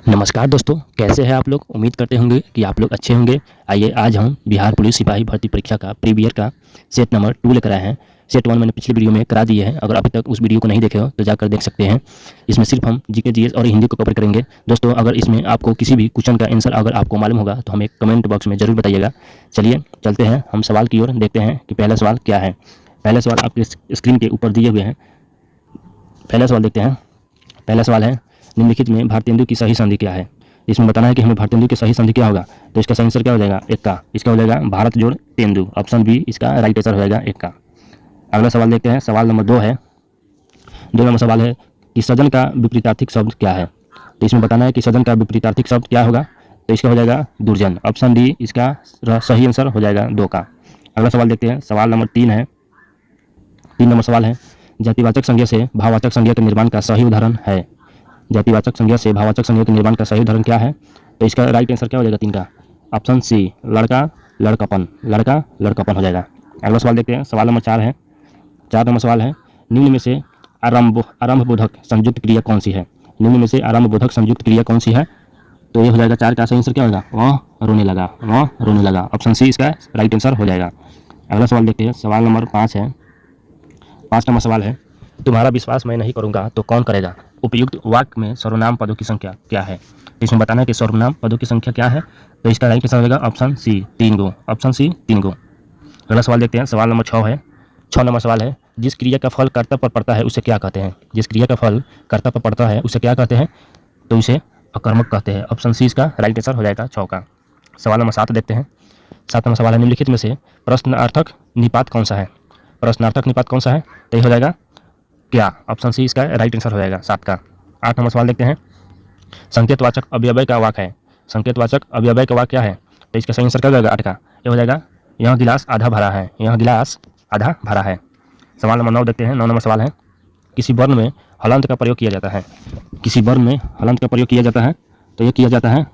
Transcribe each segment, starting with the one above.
नमस्कार दोस्तों, कैसे हैं आप लोग। उम्मीद करते होंगे कि आप लोग अच्छे होंगे। आइए आज हम बिहार पुलिस सिपाही भर्ती परीक्षा का प्रीवियर का सेट नंबर 2 लेकर आए हैं। सेट 1 मैंने पिछली वीडियो में करा दिए हैं। अगर अभी तक उस वीडियो को नहीं देखे हो तो जाकर देख सकते हैं। इसमें सिर्फ हम जीके जीएस और हिंदी को कवर करेंगे। दोस्तों, अगर इसमें आपको किसी भी क्वेश्चन का आंसर अगर आपको मालूम होगा तो हमें कमेंट बॉक्स में जरूर बताइएगा। चलिए चलते हैं हम सवाल की ओर, देखते हैं कि पहला सवाल क्या है। पहला सवाल आपके स्क्रीन के ऊपर दिए हुए हैं। पहला सवाल देखते हैं। पहला सवाल है, निम्नलिखित में भारतेंदु की सही संधि क्या है। इसमें बताना है कि हमें भारतेंदु की सही संधि क्या होगा। तो इसका सही आंसर क्या हो जाएगा, एक का। इसका हो जाएगा भारत जोड़ तेंदु, ऑप्शन बी इसका राइट आंसर हो जाएगा, एक का। अगला सवाल देखते हैं। सवाल नंबर 2 है। 2 नंबर सवाल है कि सजन का विपरीतार्थिक शब्द क्या है। तो इसमें बताना है कि सजन का विपरीतार्थिक शब्द क्या होगा। तो इसका हो जाएगा दुर्जन, ऑप्शन डी इसका सही आंसर हो जाएगा, 2 का। अगला सवाल देखते हैं। सवाल नंबर 3 है। 3 नंबर सवाल है, जातिवाचक संज्ञा से भाववाचक संज्ञा के निर्माण का सही उदाहरण है। जातिवाचक संज्ञा से भाववाचक संज्ञा के निर्माण का सही उदाहरण क्या है। तो इसका राइट आंसर क्या हो जाएगा, 3 का, ऑप्शन सी लड़का लड़कापन, लड़का लड़कापन हो जाएगा। अगला सवाल देखते हैं। सवाल नंबर 4 है। 4 नंबर सवाल है, निम्न में से आरंभबोधक संयुक्त क्रिया कौन सी है। निम्न में से आरंभबोधक संयुक्त क्रिया कौन सी है। तो ये हो जाएगा 4 का सही आंसर क्या होगा, वह रोने लगा, वह रोने लगा, ऑप्शन सी इसका राइट आंसर हो जाएगा। अगला सवाल देखते हैं। सवाल नंबर 5 है। 5 नंबर सवाल है, तुम्हारा विश्वास मैं नहीं करूंगा तो कौन करेगा। उपयुक्त वाक्य में सर्वनाम पदों की संख्या क्या है। इसमें बताना है कि सर्वनाम पदों की संख्या क्या है। तो इसका राइट आंसर हो जाएगा ऑप्शन सी 3 गो, ऑप्शन सी 3 गो। अगला सवाल देखते हैं। सवाल नंबर 6 है। 6 नंबर सवाल है, जिस क्रिया का फल कर्ता पर पड़ता है उसे क्या कहते हैं। जिस क्रिया का फल कर्ता पर पड़ता है उसे क्या कहते हैं। तो इसे अकर्मक कहते हैं, ऑप्शन सी इसका राइट आंसर हो जाएगा, 6 का। सवाल नंबर 7 देखते हैं। 7 नंबर सवाल है, निम्नलिखित में से प्रश्नार्थक निपात कौन सा है। प्रश्नार्थक निपात कौन सा है। तो ये हो जाएगा क्या, ऑप्शन सी इसका राइट आंसर हो जाएगा, 7 का। 8 नंबर सवाल देखते हैं। संकेतवाचक अव्यय का वाक्य है। संकेतवाचक अव्यय का वाक्य क्या है। तो इसका सही आंसर क्या हो जाएगा, 8 का। ये हो जाएगा, यह गिलास आधा भरा है, यह गिलास आधा भरा है। सवाल नंबर 9 देखते हैं। 9 नंबर सवाल है, किसी वर्ण में हलंत का प्रयोग किया जाता है। किसी वर्ण में हलंत का प्रयोग किया जाता है। तो ये किया जाता है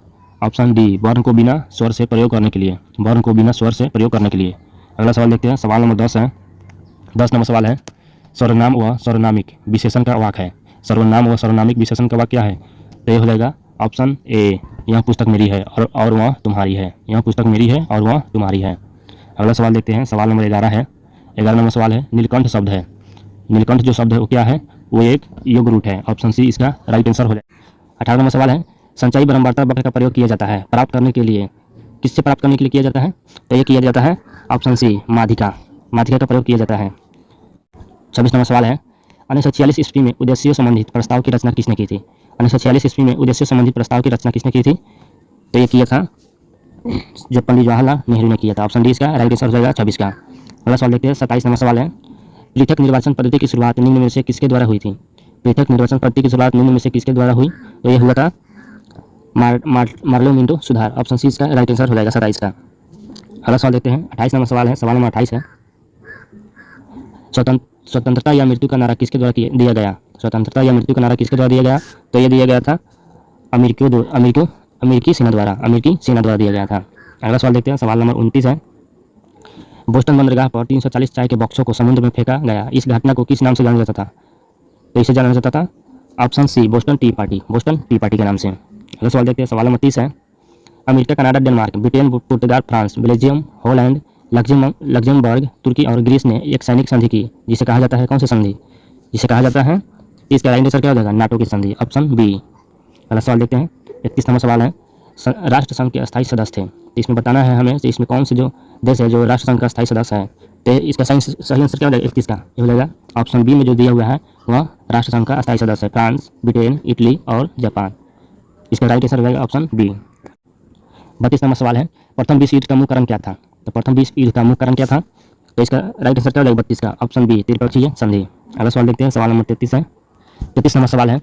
ऑप्शन डी, वर्ण को बिना स्वर से प्रयोग करने के लिए, वर्ण को बिना स्वर से प्रयोग करने के लिए। अगला सवाल देखते हैं। सवाल नंबर 10 है। 10 नंबर सवाल है, सर्वनाम व सर्वनामिक विशेषण का वाक्य है। सर्वनाम व सर्वनामिक विशेषण का वाक्य क्या है। तो ये हो जाएगा ऑप्शन ए, यह पुस्तक मेरी है और वह तुम्हारी है, यह पुस्तक मेरी है और वह तुम्हारी है। अगला सवाल देखते हैं। सवाल नंबर 11 है। 11 नंबर सवाल है, नीलकंठ शब्द है। नीलकंठ जो शब्द है वो क्या है, वो एक योग रूट है, ऑप्शन सी इसका राइट आंसर हो जाएगा। 18 नंबर सवाल है, संचयी बारंबारता वाक्य का प्रयोग किया जाता है प्राप्त करने के लिए, किससे प्राप्त करने के लिए किया जाता है। तो ये किया जाता है ऑप्शन सी माधिका, माधिका का प्रयोग किया जाता है। 26 नंबर सवाल है, 1946 ईस्वी में उद्देश्यों संबंधित प्रस्ताव की रचना किसने की थी। 1946 ईस्वी में उद्देश्यों संबंधित प्रस्ताव की रचना किसने की थी। तो ये किया था जो पंडित जवाहरलाल नेहरू ने किया था, ऑप्शन डी इसका राइट आंसर हो जाएगा, 26 का। अगला सवाल देखते हैं। 27 नंबर सवाल है, पृथक निर्वाचन पद्धति की शुरुआत निम्न में से किसके द्वारा हुई थी। पृथक निर्वाचन पद्धति की शुरुआत निम्न में से किसके द्वारा हुई। तो ये हुआ था मार्लो मिंटो सुधार, ऑप्शन सी इसका राइट आंसर हो जाएगा, 27 का। अगला सवाल देखते हैं। 28 नंबर सवाल है। सवाल नंबर 28 है, स्वतंत्रता या मृत्यु का नारा किसके द्वारा दिया गया। स्वतंत्रता या मृत्यु का नारा किसके द्वारा दिया गया। तो ये दिया गया था अमेरिकी सेना द्वारा दिया गया था। अगला सवाल देखते हैं। सवाल नंबर 29 है, बोस्टन बंदरगाह पर 340 चाय के बॉक्सों को समुद्र में फेंका गया, इस घटना को किस नाम से जाना जाता था। तो इसे जाना जाता था option C Boston tea party के नाम से। अगला सवाल देखते हैं। सवाल नंबर 30 है, अमेरिका, कनाडा, डेनमार्क, ब्रिटेन, पुर्तगाल, फ्रांस, बेल्जियम, हॉलैंड, लग्जमबर्ग, तुर्की और ग्रीस ने एक सैनिक संधि की, जिसे कहा जाता है कौन सी संधि, जिसे कहा जाता है। इसका राइट आंसर क्या हो जाएगा, नाटो की संधि, ऑप्शन बी। अगला सवाल देखते हैं। 31 नंबर सवाल है, राष्ट्र संघ के अस्थायी सदस्य थे। तो इसमें बताना है हमें इसमें कौन से जो देश है जो राष्ट्र संघ का अस्थायी सदस्य है। तो इसका सही आंसर क्या हो जाएगा, 31 का। ये हो जाएगा ऑप्शन बी में जो दिया हुआ है वह राष्ट्र संघ का अस्थायी सदस्य है, फ्रांस, ब्रिटेन, इटली और जापान। इसका राइट आंसर हो जाएगा ऑप्शन बी। 32 नंबर सवाल है, प्रथम विश्व युद्ध का मुख्य कारण क्या था। तो प्रथम विश्व युद्ध का मुख्य कारण क्या था। तो इसका राइट आंसर क्या हो जाएगा, 32 का, ऑप्शन बी, त्रिपक्षीय संधि। अगला सवाल देखते हैं। सवाल नंबर 33 है। 33 नंबर सवाल है,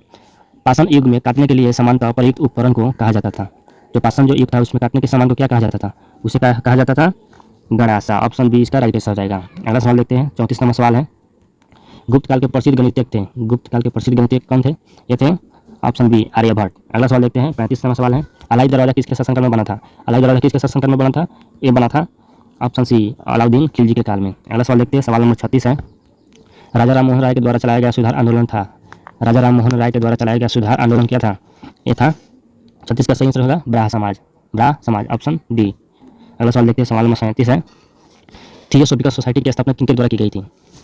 पाषाण युग में काटने के लिए सामान्यतः प्रयुक्त उपकरण को कहा जाता था। जो पाषाण जो युग था उसमें काटने के सामान को क्या कहा जाता था, उसे कहा जाता था गणासा, ऑप्शन बी इसका राइट आंसर हो जाएगा। अगला सवाल देखते हैं। 34 नंबर सवाल है, गुप्त काल के प्रसिद्ध गणितज्ञ थे। गुप्त काल के प्रसिद्ध गणितज्ञ कौन थे। ये थे ऑप्शन बी आर्यभट्ट। अगला सवाल देखते हैं। 35 नंबर सवाल है, अलाई दरवाजा किसके शासनकाल में बना था। अलाई दरवाजा किसके शासनकाल में बना था। ये बना था ऑप्शन सी अलाउद्दीन खिलजी के काल में। अगला सवाल देखते हैं। सवाल नंबर 36 है, राजा राम मोहन राय के द्वारा चलाया गया सुधार आंदोलन था। राजा राम मोहन राय के द्वारा चलाया गया सुधार आंदोलन क्या था। ये था 36 का सही आंसर होगा ब्राह समाज, ब्राह समाज, ऑप्शन डी। अगला सवाल देखते हैं, सवाल नंबर 37 है। थियोसोफिकल सोसाइटी की स्थापना किनके द्वारा की गई थी?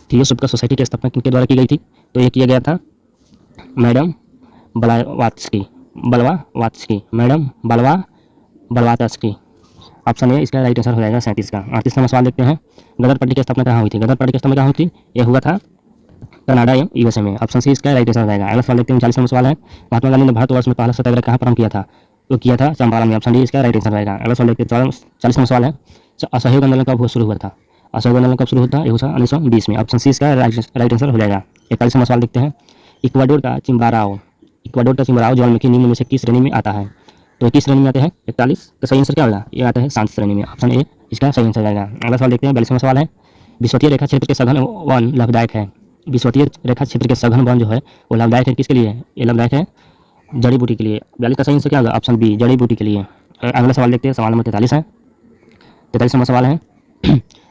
थियोसोफिकल सोसाइटी की स्थापना किनके द्वारा की गई थी? तो ये किया गया था madam Blavatsky, Blavatsky, madam Blavatsky. Option A इसका राइट आंसर हो जाएगा 37 का। 38 नंबर सवाल देखते हैं, गदर पार्टी की स्थापना कहाँ हुई थी? गदर पार्टी की स्थापना कहाँ हुई थी? ये हुआ था कनाडा एवं यूएसए में, ऑप्शन सी इसका राइट आंसर हो जाएगा। अगला सवाल देखते हैं, 40 नंबर सवाल है, महात्मा गांधी ने भारतवर्ष में पहला सत्याग्रह कहाँ प्रारंभ किया था? तो किया था चंपारण में, ऑप्शन डी इसका राइट आंसर रहेगा। अगला सवाल देखते हैं, 40 नंबर सवाल है, असहयोग आंदोलन कब शुरू हुआ था? असहयोग आंदोलन कब शुरू हुआ था? ये हुआ था 1920 में, ऑप्शन सी इसका राइट आंसर हो जाएगा। 41 नंबर सवाल देखते हैं, इक्वाडोर का चिम्बाराओ ज्वालामुखी निम्न में से किस श्रेणी में आता है? तो किस श्रेणी में आते हैं? 41 का सही आंसर क्या होगा? ये आता है शांत श्रेणी में, ऑप्शन ए इसका सही आंसर रहेगा। अगला सवाल देखते हैं, 42वां सवाल है, विषुवतीय रेखा क्षेत्र के सघन वन लाभदायक है। विषुवतीय रेखा क्षेत्र के सघन वन जो है वो लाभदायक है किसके लिए? ये लाभदायक है जड़ी बूटी के लिए। 42 का सही आंसर क्या होगा? ऑप्शन बी जड़ी बूटी के लिए। अगला सवाल देखते हैं, सवाल नंबर 43 है। 43 नंबर सवाल है,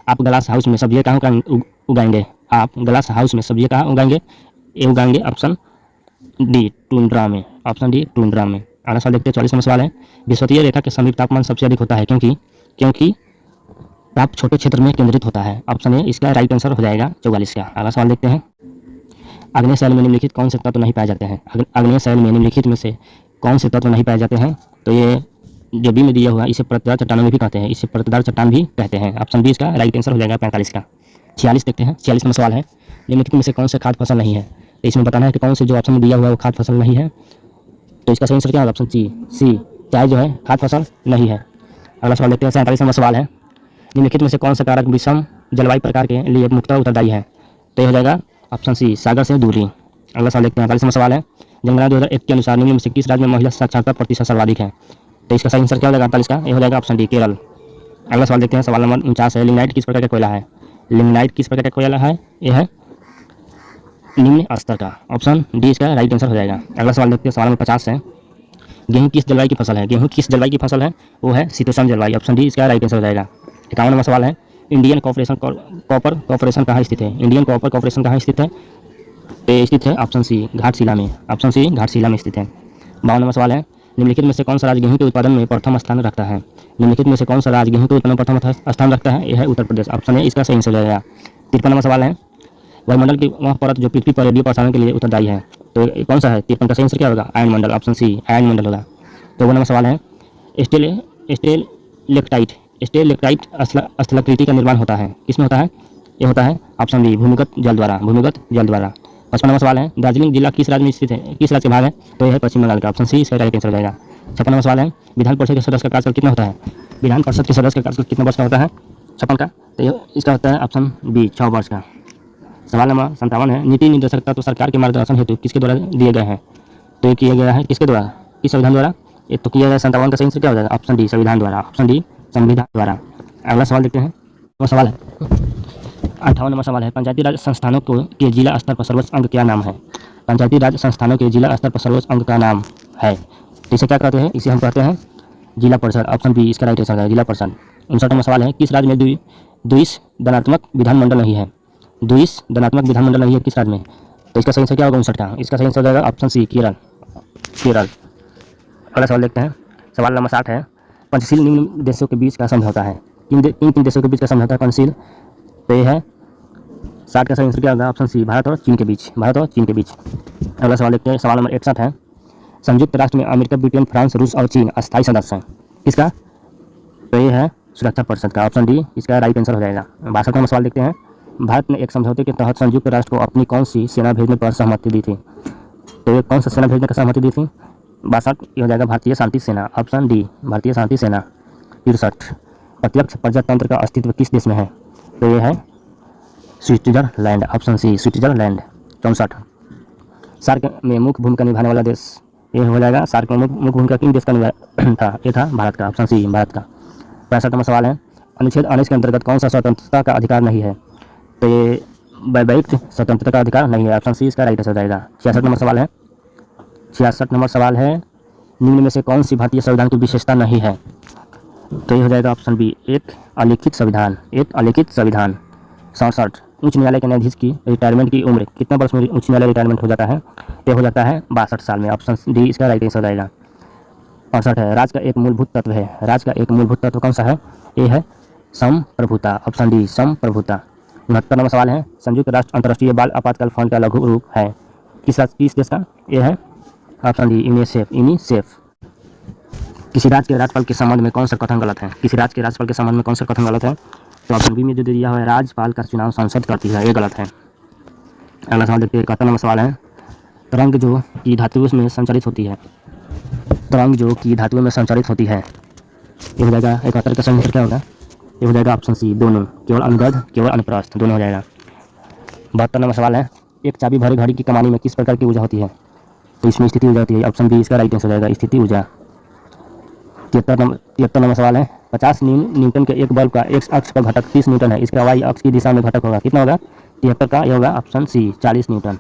आप ग्लास हाउस में सब्जियां कहाँ उगाएंगे? आप ग्लास हाउस में सब्जियां कहाँ उगाएंगे? ये उगाएंगे ऑप्शन डी टुंड्रा में, ऑप्शन डी टुंड्रा में। अगला सवाल देखते हैं, 44 नंबर सवाल है, विषुवतीय रेखा के समीप तापमान सबसे अधिक होता है क्योंकि ताप छोटे क्षेत्र में केंद्रित होता है, ऑप्शन ए इसका राइट आंसर हो जाएगा 44 का। अगला सवाल देखते हैं, आग्नेय शैल में निम्नलिखित कौन से तत्व नहीं पाए जाते हैं? आग्नेय शैल में निम्नलिखित में से कौन से तत्व नहीं पाए जाते हैं? तो ये जो बी में दिया हुआ इसे परतदार चट्टानों में भी कहते हैं, इसे परतदार चट्टान भी कहते हैं, ऑप्शन बी इसका राइट आंसर हो जाएगा 45 का। 46 देखते हैं, 46 नंबर सवाल है, निम्नलिखित में से कौन से खाद्य फसल नहीं है? तो इसमें बताना है कि कौन से जो ऑप्शन में दिया हुआ है वो खाद्य फसल नहीं है। तो इसका सही आंसर क्या होगा? ऑप्शन सी चाय जो है खाद्य फसल नहीं है। अगला सवाल देखते हैं, 47 नंबर सवाल है, निम्नलिखित में से कौन सा कारक विषम जलवायु प्रकार के लिए मुख्यतः उत्तरदायी है? तो यह हो जाएगा ऑप्शन सी सागर से दूरी। अगला सवाल देखते हैं, 48 नंबर सवाल है, जनगणना 2001 के अनुसार निम्न में से किस राज्य में महिला साक्षरता प्रतिशत सर्वाधिक है? तो इसका सही आंसर क्या हो जाएगा 48 का? ये हो जाएगा ऑप्शन डी केरल। अगला सवाल देखते हैं, सवाल नंबर 49 है, लिग्नाइट किस प्रकार का कोयला है? लिग्नाइट किस प्रकार का कोयला है? यह है निम्न स्तर का, ऑप्शन डी इसका राइट आंसर हो जाएगा। अगला सवाल देखते हैं, सवाल नंबर 50 है, गेहूं किस जलवायु की फसल है? गेहूं किस जलवायु की फसल है? वो है शीतोष्ण जलवायु, ऑप्शन डी इसका राइट आंसर हो जाएगा। 51 नंबर सवाल है, इंडियन कॉपर कॉर्पोरेशन कहाँ स्थित है? इंडियन कॉपर कॉर्पोरेशन कहाँ स्थित है? ये स्थित है ऑप्शन सी घाटशिला में, ऑप्शन सी घाटशिला में स्थित है। 52 नंबर सवाल है, निम्नलिखित में से कौन सा राज्य गेहूं के उत्पादन में प्रथम स्थान रखता है? निम्नलिखित में से कौन सा राज्य गेहूं के उत्पादन में प्रथम स्थान रखता है? यह है उत्तर प्रदेश, ऑप्शन ए इसका सही आंसर हो जाएगा। 53 नंबर सवाल है, वायुमंडल की वह परत जो पृथ्वी पर रेडियो प्रसारण के लिए उत्तरदायी है, तो कौन सा है? 53 का सही आंसर क्या होगा? आयन मंडल, ऑप्शन सी आयन मंडल होगा। 54 नंबर सवाल है, स्टेलेक्टाइट स्थलाकृति का निर्माण होता है, किसमें होता है? ये होता है ऑप्शन बी भूमिगत जल द्वारा, भूमिगत जल द्वारा। 55 नंबर सवाल है, दार्जिलिंग जिला किस राज्य में स्थित है? किस राज्य का भाग है? तो यह है पश्चिम बंगाल का, ऑप्शन सी इसका राइट आंसर हो जाएगा। 56 नंबर सवाल है, विधान परिषद के सदस्य का कार्यकाल कितना होता है? विधान परिषद के सदस्य का कार्यकाल कितने वर्ष का होता है? 56 का, तो इसका होता है ऑप्शन बी 6 वर्ष का। सवाल नंबर 57 है, नीति निर्देशक तत्व सरकार के मार्गदर्शन हेतु किसके द्वारा दिए गए हैं? तो ये किया गया है किसके द्वारा? किस संविधान द्वारा? ये तो किया गया 57 का सही आंसर क्या हो जाएगा? ऑप्शन डी संविधान द्वारा, ऑप्शन डी संविधान द्वारा। अगला सवाल देखते हैं, वो सवाल है 58 नंबर सवाल है, पंचायती राज संस्थानों के जिला स्तर पर सर्वोच्च अंग क्या नाम है? पंचायती राज संस्थानों के जिला स्तर पर सर्वोच्च अंग का नाम है, तो इसे क्या कहते हैं? इसे हम कहते हैं जिला परिषद, ऑप्शन बी इसका राइट आंसर है जिला परिषद। 59 नंबर सवाल है, किस राज्य में द्विश धनात्मक विधानमंडल नहीं है? द्विश धनात्मक विधानमंडल नहीं है किस राज्य में? तो इसका सही आंसर क्या होगा? 59 का, इसका सही आंसर हो जाएगा ऑप्शन सी केरल। अगला सवाल देखते हैं, सवाल नंबर 60 है, पंचशील निम्न देशों के बीच का समझौता है, किन देशों के बीच का समझौता है पंचशील? तो ये है 60 का सही आंसर क्या होगा? ऑप्शन सी भारत और चीन के बीच, भारत और चीन के बीच। अगला सवाल देखते हैं, सवाल नंबर 61 है, संयुक्त राष्ट्र में अमेरिका, ब्रिटेन, फ्रांस, रूस और चीन अस्थायी सदस्य हैं, किसका? तो ये है सुरक्षा परिषद का, ऑप्शन डी इसका राइट आंसर हो जाएगा। 62 नंबर सवाल देखते हैं, भारत ने एक समझौते के तहत संयुक्त राष्ट्र को अपनी कौन सी सेना भेजने पर सहमति दी थी? तो ये कौन सा सेना भेजने का सहमति दी थी? 62 ये हो जाएगा भारतीय शांति सेना, ऑप्शन डी भारतीय शांति सेना। 63 प्रत्यक्ष प्रजातंत्र का अस्तित्व किस देश में है? तो ये है Switzerland, option C Switzerland. 64 SAARC में मुख्य भूमिका निभाने वाला देश, ये हो जाएगा सार्क में मुख्य भूमिका किन देश का निभा था? ये था भारत का, ऑप्शन सी भारत का। 65 नंबर सवाल है, अनुच्छेद 19 के अंतर्गत कौन सा स्वतंत्रता का अधिकार नहीं है? तो ये वैवाहिक स्वतंत्रता का अधिकार नहीं है, ऑप्शन सी इसका राइट आंसर हो जाएगा। 66 नंबर सवाल है, 66 नंबर सवाल है, निम्न में से कौन सी भारतीय संविधान की विशेषता नहीं है? तो ये हो जाएगा ऑप्शन बी एक अलिखित संविधान, एक अलिखित संविधान। 67 उच्च न्यायालय के न्यायाधीश की रिटायरमेंट की उम्र कितने वर्ष में उच्च न्यायालय रिटायरमेंट हो जाता है? ये हो जाता है 62 साल में, ऑप्शन डी इसका राइट आंसर हो जाएगा। 65 है। राज का एक मूलभूत तत्व है। राज का एक मूलभूत तत्व कौन सा है? ए है संप्रभुता, ऑप्शन डी संप्रभुता। 69वां सवाल है, संयुक्त राष्ट्र अंतर्राष्ट्रीय बाल आपातकाल फंड का लघु रूप है किस देश का? ए है ऑप्शन डी यूनिसेफ, यूनिसेफ। किसी राज्य के राज्यपाल के संबंध में कौन सा कथन गलत है? किसी राज्य के राज्यपाल के संबंध में कौन सा कथन गलत है? तो ऑप्शन बी में जो दे दिया हुआ है, राज्यपाल का चुनाव संसद करती है, ये गलत है। अगला सवाल देखते हैं। 71वां सवाल है, तरंग जो की धातुओं में संचालित होती है, तरंग जो की धातुओं में संचालित होती है, ये हो जाएगा 71 का सही उत्तर क्या होगा? ये हो जाएगा ऑप्शन सी दोनों, केवल अनुदैर्ध्य केवल अनुप्रस्थ, दोनों हो जाएगा। 72वां सवाल है, एक चाबी भरे घड़ी की कमानी में किस प्रकार की ऊर्जा होती है? तो इसमें स्थिति ऊर्जा होती है, ऑप्शन बी इसका राइट आंसर हो जाएगा, स्थिति ऊर्जा। 73वां सवाल है, 50 न्यूटन के एक बल्ब का एक्स अक्ष पर घटक 30 न्यूटन है, इसका वाई अक्ष की दिशा में घटक होगा, कितना होगा? 73 का, यह होगा ऑप्शन सी 40 न्यूटन।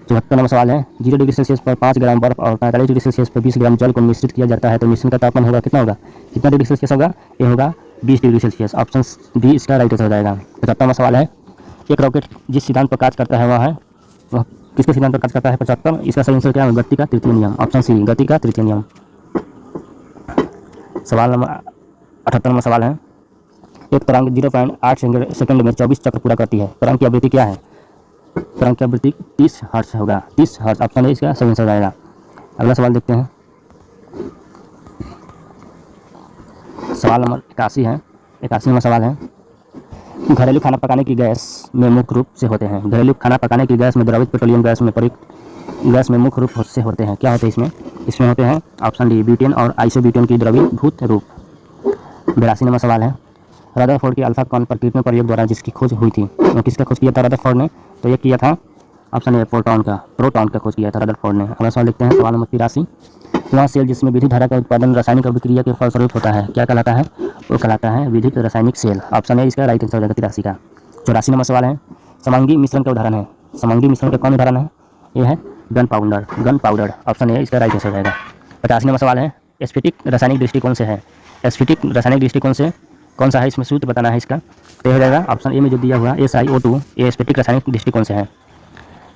74वां सवाल है, 0 डिग्री सेल्सियस पर 5 ग्राम बर्फ और 45 डिग्री सेल्सियस पर 20 ग्राम जल को मिश्रित किया जाता है, तो मिश्रण का तापमान होगा कितना होगा? कितना डिग्री सेल्सियस होगा? ये होगा 20 डिग्री सेल्सियस, ऑप्शन डी इसका राइट आंसर हो जाएगा। 75वां सवाल है, एक रॉकेट जिस सिद्धांत पर कार्य करता है वह किसके सिद्धांत पर कार्य करता है? 75, इसका सही आंसर क्या है? गति का तृतीय नियम, ऑप्शन सी गति का तृतीय नियम। सवाल नंबर 78वां सवाल है, एक तरंग 0.8 सेकंड में 24 चक्र पूरा करती है, तरंग की आवृत्ति क्या है? तरंग की आवृत्ति 30 हर्ट्ज होगा, 30 हर्ट्ज, ऑप्शन ए इसका सही आंसर हो जाएगा। अगला सवाल देखते हैं। सवाल नंबर 81 है। 81वां सवाल है, घरेलू खाना पकाने की गैस में मुख्य रूप से होते हैं, घरेलू खाना पकाने की गैस में द्रवित पेट्रोलियम गैस में मुख्य रूप से होते हैं, क्या होते हैं इसमें? इसमें होते हैं ऑप्शन डी ब्यूटेन और आइसोब्यूटेन की द्रवीभूत रूप। 82वां सवाल है, रदरफोर्ड के अल्फा कण पर कृत्रिम प्रयोग द्वारा जिसकी खोज हुई थी, तो किसका खोज किया था रदरफोर्ड ने? तो ये किया था ऑप्शन ए प्रोटॉन का खोज किया था रदरफोर्ड ने। अगला सवाल देखते हैं। सवाल नंबर 83, वह सेल जिसमें विद्युत धारा का उत्पादन रासायनिक अभिक्रिया के फलस्वरूप होता है, क्या कहलाता है? वो कहलाता है विद्युत रासायनिक सेल, ऑप्शन ए इसका राइट आंसर हो जाएगा 83 का। 84वां सवाल है, समांगी मिश्रण का उदाहरण है, समांगी मिश्रण का कौन उदाहरण है? ये है गन पाउडर, ऑप्शन ए इसका राइट आंसर हो जाएगा। 85वां सवाल है, एस्फेटिक रासायनिक दृष्टिकोण से है, एस्फेटिक रासायनिक दृष्टिकोण से कौन सा है? इसमें सूत्र बताना है इसका, तो हो जाएगा ऑप्शन ए में जो दिया हुआ SiO2, ये एस्फेटिक रासायनिक दृष्टिकोण से है।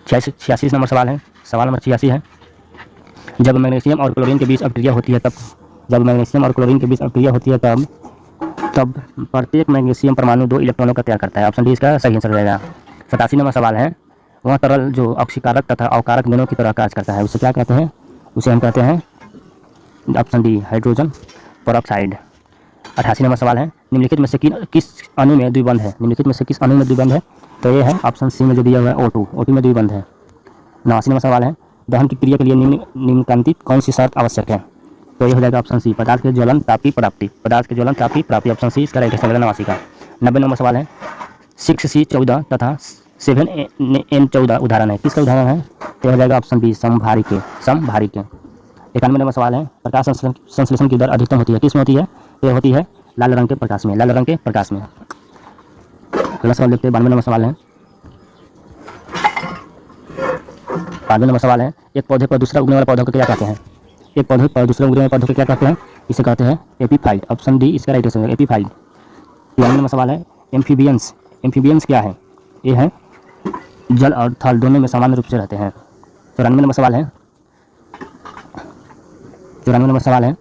86 नंबर सवाल है, सवाल नंबर 86 है, जब मैग्नीशियम और क्लोरीन के बीच अभिक्रिया होती है तब प्रत्येक मैग्नीशियम परमाणु 2 इलेक्ट्रॉनों का त्याग करता है, ऑप्शन डी इसका सही आंसर हो जाएगा। 87 नंबर सवाल है, वह तरल जो अक्षीकारक तथा अवकारक दोनों की तरह कार्य करता है, उसे क्या कहते हैं? उसे हम कहते हैं option D hydrogen peroxide. 88 number सवाल है, निम्नलिखित में से किस अणु में द्विबंध है? निम्नलिखित में से किस अणु में द्विबंध है? तो ये है ऑप्शन सी में जो दिया हुआ है O2 में द्विबंध है। 89 नंबर सवाल है, दहन की क्रिया के लिए निम्नलिखित कौन सी शर्त आवश्यक है? तो ये हो जाएगा ऑप्शन सी पदार्थ के ज्वलन तापी प्राप्ति, ऑप्शन सी इसका राइट आंसर होगा 89 का। 90 नंबर सवाल है, 6C14 तथा 7N14 उदाहरण है, किसका उदाहरण है? तो हो जाएगा ऑप्शन बी समभारी के। 91 नंबर सवाल है, प्रकाश संश्लेषण की दर अधिकतम होती है, किस में होती है? ये होती है लाल रंग के प्रकाश में, अगला सवाल देखते हैं। 92 नंबर सवाल है, 92 नंबर सवाल है, एक पौधे पर दूसरा उगने वाला पौधों को क्या कहते हैं? एक पौधे पर दूसरा उगने वाले पौधों को क्या कहते हैं? इसे कहते हैं एपीफाइट, ऑप्शन डी इसका राइट आंसर है एपीफाइट। 93 नंबर सवाल है, एम्फीबियंस क्या है? ये है जल और थल दोनों में समान रूप से रहते हैं। 94 नंबर सवाल है,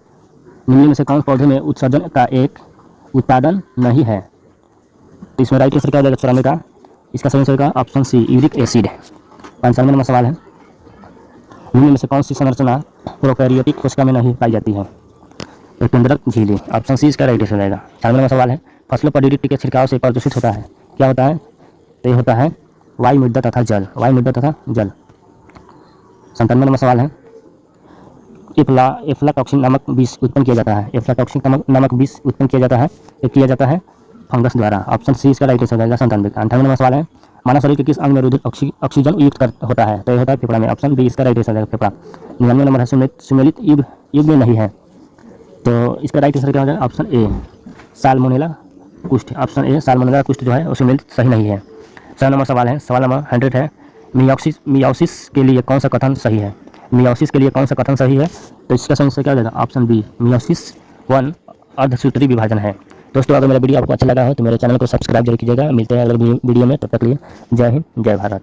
निम्न में से कौन पौधे में उत्सर्जन का एक उत्पादन नहीं है? तो इसमें राइट आंसर क्या हो जाएगा 94 का? इसका सही आंसर होगा option C uric acid. 95 number सवाल है, निम्न में से कौन सी संरचना प्रोकैरियोटिक कोशिका में नहीं पाई जाती है? तो केंद्रक झिल्ली, ऑप्शन सी इसका राइट आंसर हो जाएगा। 96 नंबर सवाल है, फसलों पर DDT के छिड़काव से प्रदूषित होता है, क्या होता है? तो ये होता है वायु, मृदा तथा जल। 97 नंबर सवाल है, एफ्लाटॉक्सिन नामक विष उत्पन्न किया जाता है, ये किया जाता है फंगस द्वारा, ऑप्शन सी इसका राइट आंसर हो जाएगा 97 का। 98 नंबर सवाल है, मानव शरीर के किस अंग में रुधिर ऑक्सीजन युक्त होता है? तो यह होता है फेफड़ा में, ऑप्शन बी इसका राइट आंसर हो जाएगा फेफड़ा। 99 नंबर है, सुमेलित युग में नहीं है, तो इसका राइट आंसर क्या हो जाएगा? ऑप्शन ए साल्मोनेला कुष्ठ, ऑप्शन ए साल्मोनेला कुष्ठ जो है वो सुमेलित सही नहीं है। 100 नंबर सवाल है, सवाल नंबर 100 है, मियोसिस के लिए कौन सा कथन सही है? तो इसका सही आंसर क्या हो जाएगा? ऑप्शन बी मियोसिस 1 अर्धसूत्री विभाजन है। दोस्तों, अगर मेरा वीडियो आपको अच्छा लगा हो तो मेरे चैनल को सब्सक्राइब जरूर कीजिएगा। मिलते हैं अगले वीडियो में, तब तक के लिए जय हिंद, जय भारत।